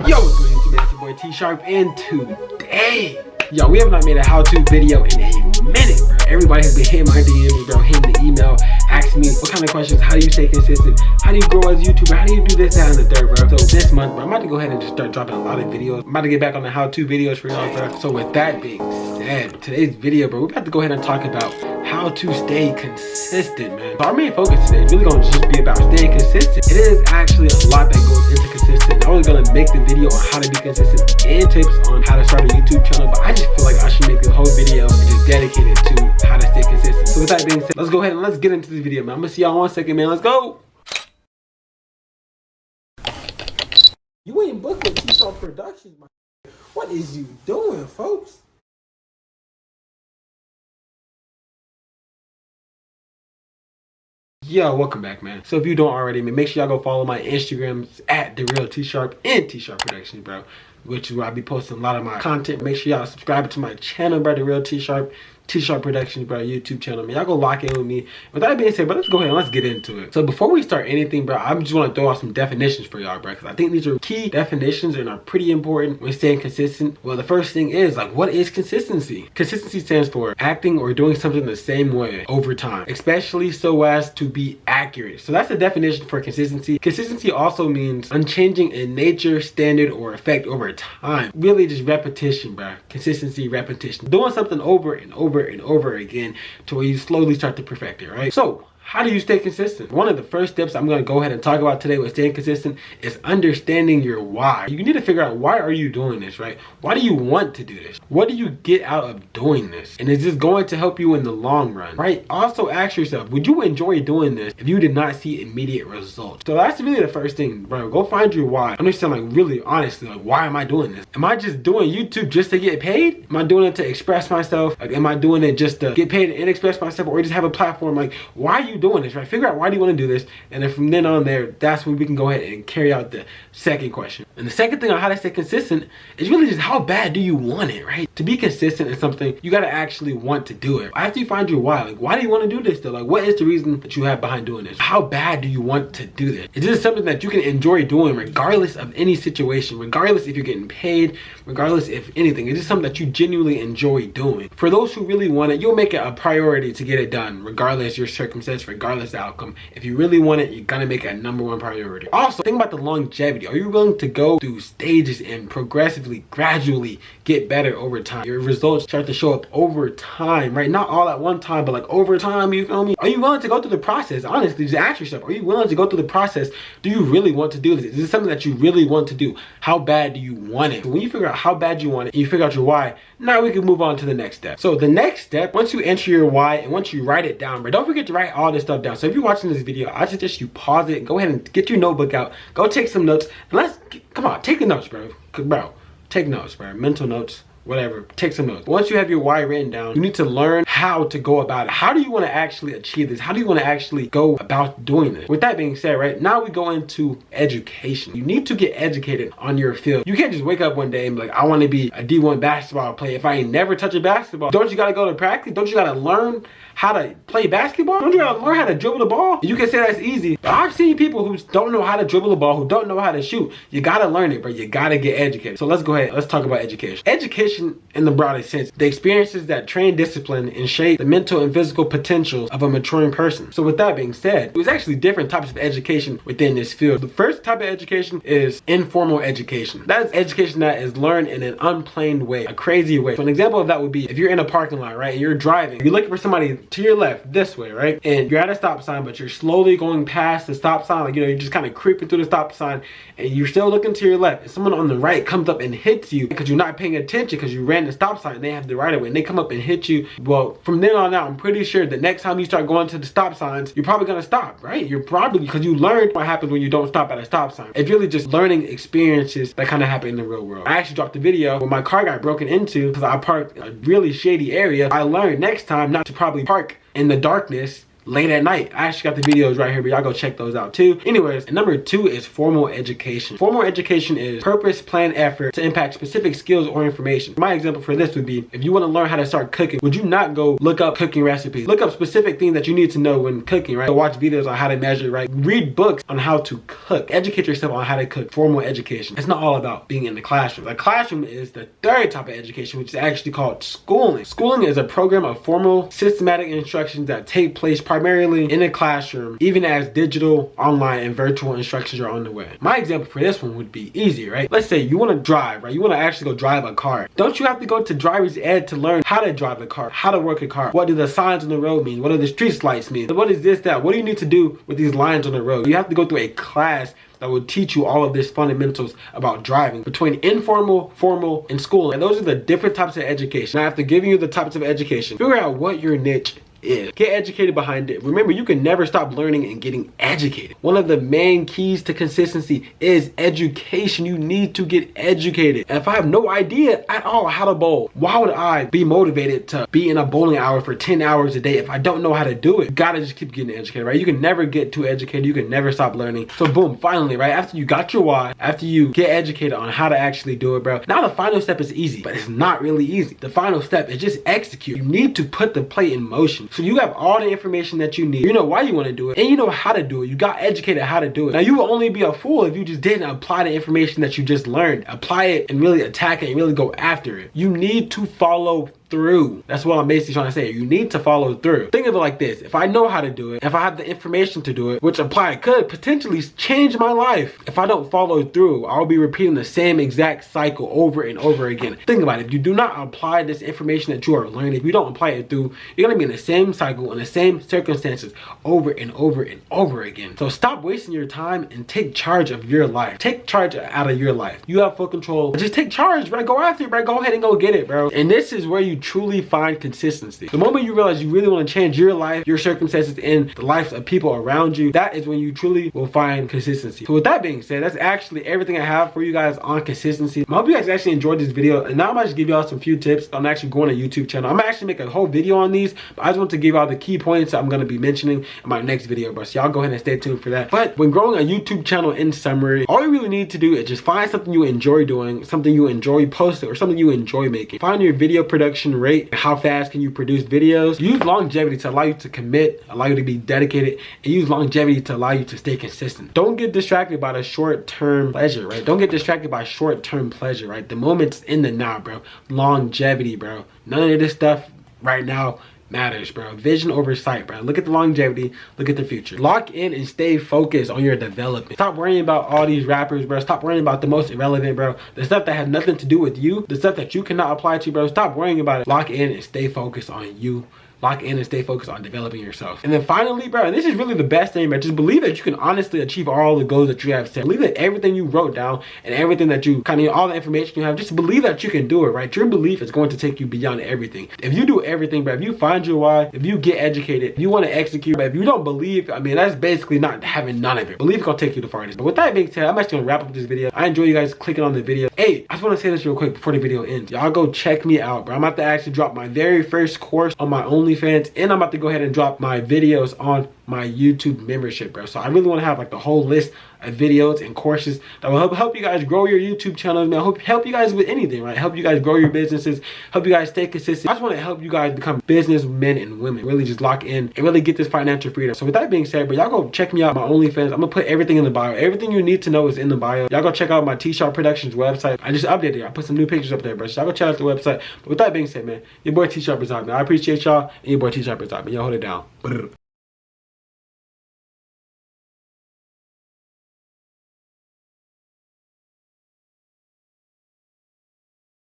Yo, what's going on YouTube, man? It's your boy T Sharp, and today, yo, we have not made a how-to video in a minute, bro. Everybody has been hitting my DMs, bro, hitting the email, asking me what kind of questions, how do you stay consistent, how do you grow as a YouTuber, how do you do this, that, and the third, bro. So this month, bro, I'm about to go ahead and just start dropping a lot of videos. I'm about to get back on the how-to videos for y'all, bro. So with that being said, today's video, bro, we're about to go ahead and talk about how to stay consistent, man. So our main focus today is really gonna just be about staying consistent. It is actually a lot that goes into consistent. I'm only gonna make the video on how to be consistent and tips on how to start a YouTube channel, but I just feel like I should make the whole video just dedicated to how to stay consistent. So with that being said, let's go ahead and let's get into this video, man. I'm gonna see y'all in 1 second, man. Let's go. You ain't booked with T Sharp Productions, man. What is you doing, folks? Yo, welcome back, man. So if you don't already, man, make sure y'all go follow my Instagrams at The Real T Sharp and T Sharp Productions, bro, which is where I'll be posting a lot of my content. Make sure y'all subscribe to my channel, bro, The Real T Sharp Productions, bro, YouTube channel, man. Y'all go lock in with me. With that being said, but let's go ahead and let's get into it. So before we start anything, bro, I just want to throw out some definitions for y'all, bro, because I think these are key definitions and are pretty important when staying consistent. Well, the first thing is, like, what is consistency? Consistency stands for acting or doing something the same way over time, especially so as to be accurate. So that's the definition for consistency. Consistency also means unchanging in nature, standard, or effect over time. Really just repetition, bro. Consistency, repetition. Doing something over and over and over again to where you slowly start to perfect it, right? So how do you stay consistent? One of the first steps I'm going to go ahead and talk about today with staying consistent is understanding your why. You need to figure out, why are you doing this, right? Why do you want to do this? What do you get out of doing this? And is this going to help you in the long run, right? Also ask yourself, would you enjoy doing this if you did not see immediate results? So that's really the first thing, bro. Go find your why. Understand, like, really honestly, like, why am I doing this? Am I just doing YouTube just to get paid? Am I doing it to express myself? Like, am I doing it just to get paid and express myself, or just have a platform? Like, why are you doing this, right? Figure out, why do you want to do this? And then from then on there, that's when we can go ahead and carry out the second question. And the second thing on how to stay consistent is really just, how bad do you want it, right? To be consistent in something, you got to actually want to do it. After you find your why, like, why do you want to do this though? Like, what is the reason that you have behind doing this? How bad do you want to do this? Is this something that you can enjoy doing regardless of any situation, regardless if you're getting paid, regardless if anything? Is this something that you genuinely enjoy doing? For those who really want it, you'll make it a priority to get it done, regardless your circumstance, regardless the outcome. If you really want it, you're gonna make it a #1 priority. Also, think about the longevity. Are you willing to go through stages and progressively, gradually get better over time? Your results start to show up over time, right? Not all at one time, but like over time, you feel me? Are you willing to go through the process? Honestly, just ask yourself, are you willing to go through the process? Do you really want to do this? Is this something that you really want to do? How bad do you want it? When you figure out how bad you want it and you figure out your why, now we can move on to the next step. So the next step, once you enter your why and once you write it down, but don't forget to write all this stuff down. So if you're watching this video, I suggest you pause it, go ahead and get your notebook out, go take some notes, and come on, take the notes, bro. Take notes, bro. Mental notes, whatever, take some notes. Once you have your why written down, you need to learn how to go about it. How do you want to actually achieve this? How do you want to actually go about doing this? With that being said, right, now we go into education. You need to get educated on your field. You can't just wake up one day and be like, I want to be a D1 basketball player if I ain't never touch a basketball. Don't you got to go to practice? Don't you got to learn how to play basketball? Don't you got to learn how to dribble the ball? You can say that's easy, but I've seen people who don't know how to dribble the ball, who don't know how to shoot. You got to learn it, bro. You got to get educated. So let's go ahead. Let's talk about education. Education in the broadest sense, the experiences that train, discipline, and shape the mental and physical potentials of a maturing person. So with that being said, there's actually different types of education within this field. The first type of education is informal education. That is education that is learned in an unplanned way, a crazy way. So an example of that would be if you're in a parking lot, right, and you're driving, you're looking for somebody to your left, this way, right, and you're at a stop sign, but you're slowly going past the stop sign, like, you know, you're just kind of creeping through the stop sign, and you're still looking to your left, and someone on the right comes up and hits you because you're not paying attention, because you ran the stop sign and they have the right of way, and they come up and hit you. Well, from then on out, I'm pretty sure the next time you start going to the stop signs, you're probably gonna stop, right? You're probably, because you learned what happens when you don't stop at a stop sign. It's really just learning experiences that kind of happen in the real world. I actually dropped a video when my car got broken into because I parked in a really shady area. I learned next time not to probably park in the darkness late at night. I actually got the videos right here, but y'all go check those out too. Anyways, and number 2 is formal education. Formal education is purpose, plan, effort to impact specific skills or information. My example for this would be, if you want to learn how to start cooking, would you not go look up cooking recipes? Look up specific things that you need to know when cooking, right? Watch videos on how to measure, right? Read books on how to cook. Educate yourself on how to cook. Formal education. It's not all about being in the classroom. The classroom is the third type of education, which is actually called schooling. Schooling is a program of formal, systematic instructions that take place primarily in the classroom, even as digital, online, and virtual instructions are on the way. My example for this one would be easy, right? Let's say you want to drive, right? You want to actually go drive a car. Don't you have to go to driver's ed to learn how to drive a car, how to work a car? What do the signs on the road mean? What do the street lights mean? What is this, that? What do you need to do with these lines on the road? You have to go through a class that will teach you all of this fundamentals about driving between informal, formal, and school. And those are the different types of education. Now, after giving you the types of education, figure out what your niche is. Get educated behind it. Remember, you can never stop learning and getting educated. One of the main keys to consistency is education. You need to get educated. And if I have no idea at all how to bowl, why would I be motivated to be in a bowling hour for 10 hours a day if I don't know how to do it? You gotta just keep getting educated, right? You can never get too educated. You can never stop learning. So boom, finally, right? After you got your why, after you get educated on how to actually do it, bro, now the final step is easy, but it's not really easy. The final step is just execute. You need to put the plate in motion. So you have all the information that you need. You know why you want to do it, and you know how to do it. You got educated how to do it. Now, you will only be a fool if you just didn't apply the information that you just learned. Apply it and really attack it and really go after it. You need to follow through. That's what I'm basically trying to say. You need to follow through. Think of it like this. If I know how to do it, if I have the information to do it, which apply could potentially change my life. If I don't follow through, I'll be repeating the same exact cycle over and over again. Think about it. If you do not apply this information that you are learning, if you don't apply it through, you're going to be in the same cycle, in the same circumstances over and over and over again. So stop wasting your time and take charge of your life. Take charge out of your life. You have full control. Just take charge, bro. Go after it, bro. Go ahead and go get it, bro. And this is where you truly find consistency. The moment you realize you really want to change your life, your circumstances, and the lives of people around you, that is when you truly will find consistency. So with that being said, that's actually everything I have for you guys on consistency. I hope you guys actually enjoyed this video, and now I'm going to just give y'all some few tips on actually going on a YouTube channel. I'm actually make a whole video on these, but I just want to give y'all the key points that I'm going to be mentioning in my next video, bro. So y'all go ahead and stay tuned for that. But when growing a YouTube channel, in summary, all you really need to do is just find something you enjoy doing, something you enjoy posting, or something you enjoy making. Find your video production rate. How fast can you produce videos? Use longevity to allow you to commit, allow you to be dedicated, and use longevity to allow you to stay consistent. Don't get distracted by the short-term pleasure, right? Don't get distracted by short-term pleasure, right? The moment's in the now, bro. Longevity, bro. None of this stuff right now matters, bro. Vision over sight, bro. Look at the longevity, look at the future. Lock in and stay focused on your development. Stop worrying about all these rappers, bro. Stop worrying about the most irrelevant, bro. The stuff that has nothing to do with you, the stuff that you cannot apply to, bro. Stop worrying about it. Lock in and stay focused on you. Lock in and stay focused on developing yourself. And then finally, bro, and this is really the best thing, bro, just believe that you can honestly achieve all the goals that you have set. Believe that everything you wrote down and everything that you kind of, all the information you have, just believe that you can do it, right? Your belief is going to take you beyond everything. If you do everything, bro, if you find your why, if you get educated, if you want to execute, but if you don't believe, I mean, that's basically not having none of it. Belief is going to take you the farthest. But with that being said, I'm actually going to wrap up this video. I enjoy you guys clicking on the video. Hey, I just want to say this real quick before the video ends. Y'all go check me out, bro. I'm about to actually drop my very first course on my OnlyFans, and I'm about to go ahead and drop my videos on my YouTube membership, bro. So I really want to have like the whole list of videos and courses that will help you guys grow your YouTube channels, man. Help you guys with anything, right? Help you guys grow your businesses, help you guys stay consistent. I just want to help you guys become businessmen and women, really just lock in and really get this financial freedom. So with that being said, bro, y'all go check me out on my OnlyFans. I'm gonna put everything in the bio. Everything you need to know is in the bio. Y'all go check out my T-Sharp Productions website. I just updated it. I put some new pictures up there, bro. So y'all go check out the website. But with that being said, man, your boy T-Sharp is out, man. I appreciate y'all, and your boy T-Sharp is out, man. Y'all hold it down.